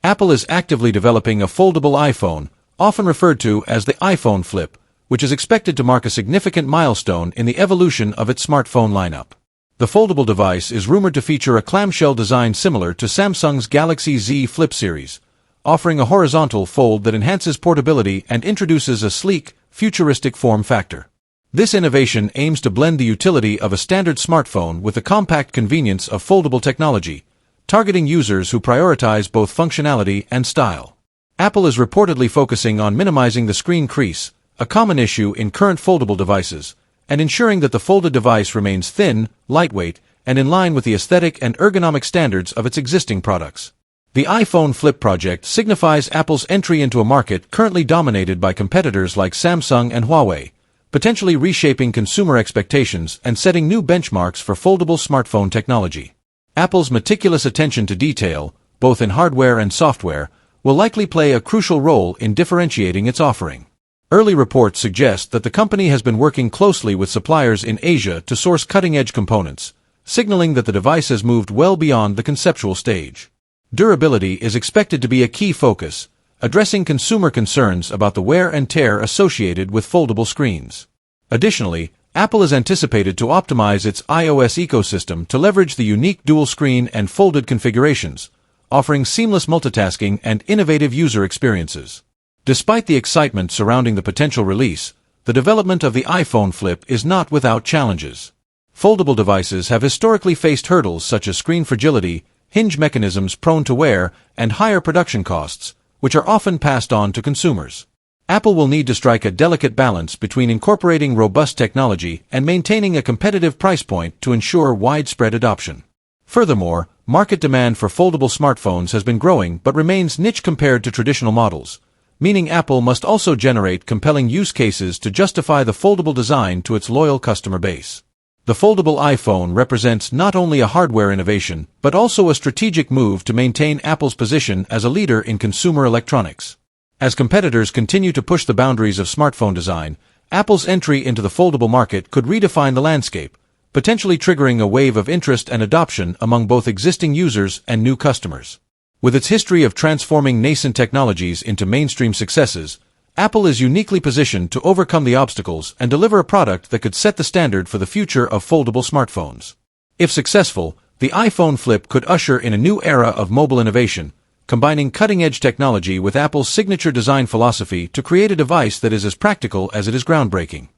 Apple is actively developing a foldable iPhone, often referred to as the iPhone Flip, which is expected to mark a significant milestone in the evolution of its smartphone lineup. The foldable device is rumored to feature a clamshell design similar to Samsung's Galaxy Z Flip series, offering a horizontal fold that enhances portability and introduces a sleek, futuristic form factor. This innovation aims to blend the utility of a standard smartphone with the compact convenience of foldable technology, targeting users who prioritize both functionality and style. Apple is reportedly focusing on minimizing the screen crease, a common issue in current foldable devices, and ensuring that the folded device remains thin, lightweight, and in line with the aesthetic and ergonomic standards of its existing products. The iPhone Flip project signifies Apple's entry into a market currently dominated by competitors like Samsung and Huawei, potentially reshaping consumer expectations and setting new benchmarks for foldable smartphone technology. Apple's meticulous attention to detail, both in hardware and software, will likely play a crucial role in differentiating its offering. Early reports suggest that the company has been working closely with suppliers in Asia to source cutting-edge components, signaling that the device has moved well beyond the conceptual stage. Durability is expected to be a key focus, addressing consumer concerns about the wear and tear associated with foldable screens. Additionally, Apple is anticipated to optimize its iOS ecosystem to leverage the unique dual-screen and folded configurations, offering seamless multitasking and innovative user experiences. Despite the excitement surrounding the potential release, the development of the iPhone Flip is not without challenges. Foldable devices have historically faced hurdles such as screen fragility, hinge mechanisms prone to wear, and higher production costs, which are often passed on to consumers. Apple will need to strike a delicate balance between incorporating robust technology and maintaining a competitive price point to ensure widespread adoption. Furthermore, market demand for foldable smartphones has been growing but remains niche compared to traditional models, meaning Apple must also generate compelling use cases to justify the foldable design to its loyal customer base. The foldable iPhone represents not only a hardware innovation, but also a strategic move to maintain Apple's position as a leader in consumer electronics. As competitors continue to push the boundaries of smartphone design, Apple's entry into the foldable market could redefine the landscape, potentially triggering a wave of interest and adoption among both existing users and new customers. With its history of transforming nascent technologies into mainstream successes, Apple is uniquely positioned to overcome the obstacles and deliver a product that could set the standard for the future of foldable smartphones. If successful, the iPhone Flip could usher in a new era of mobile innovation, combining cutting-edge technology with Apple's signature design philosophy to create a device that is as practical as it is groundbreaking.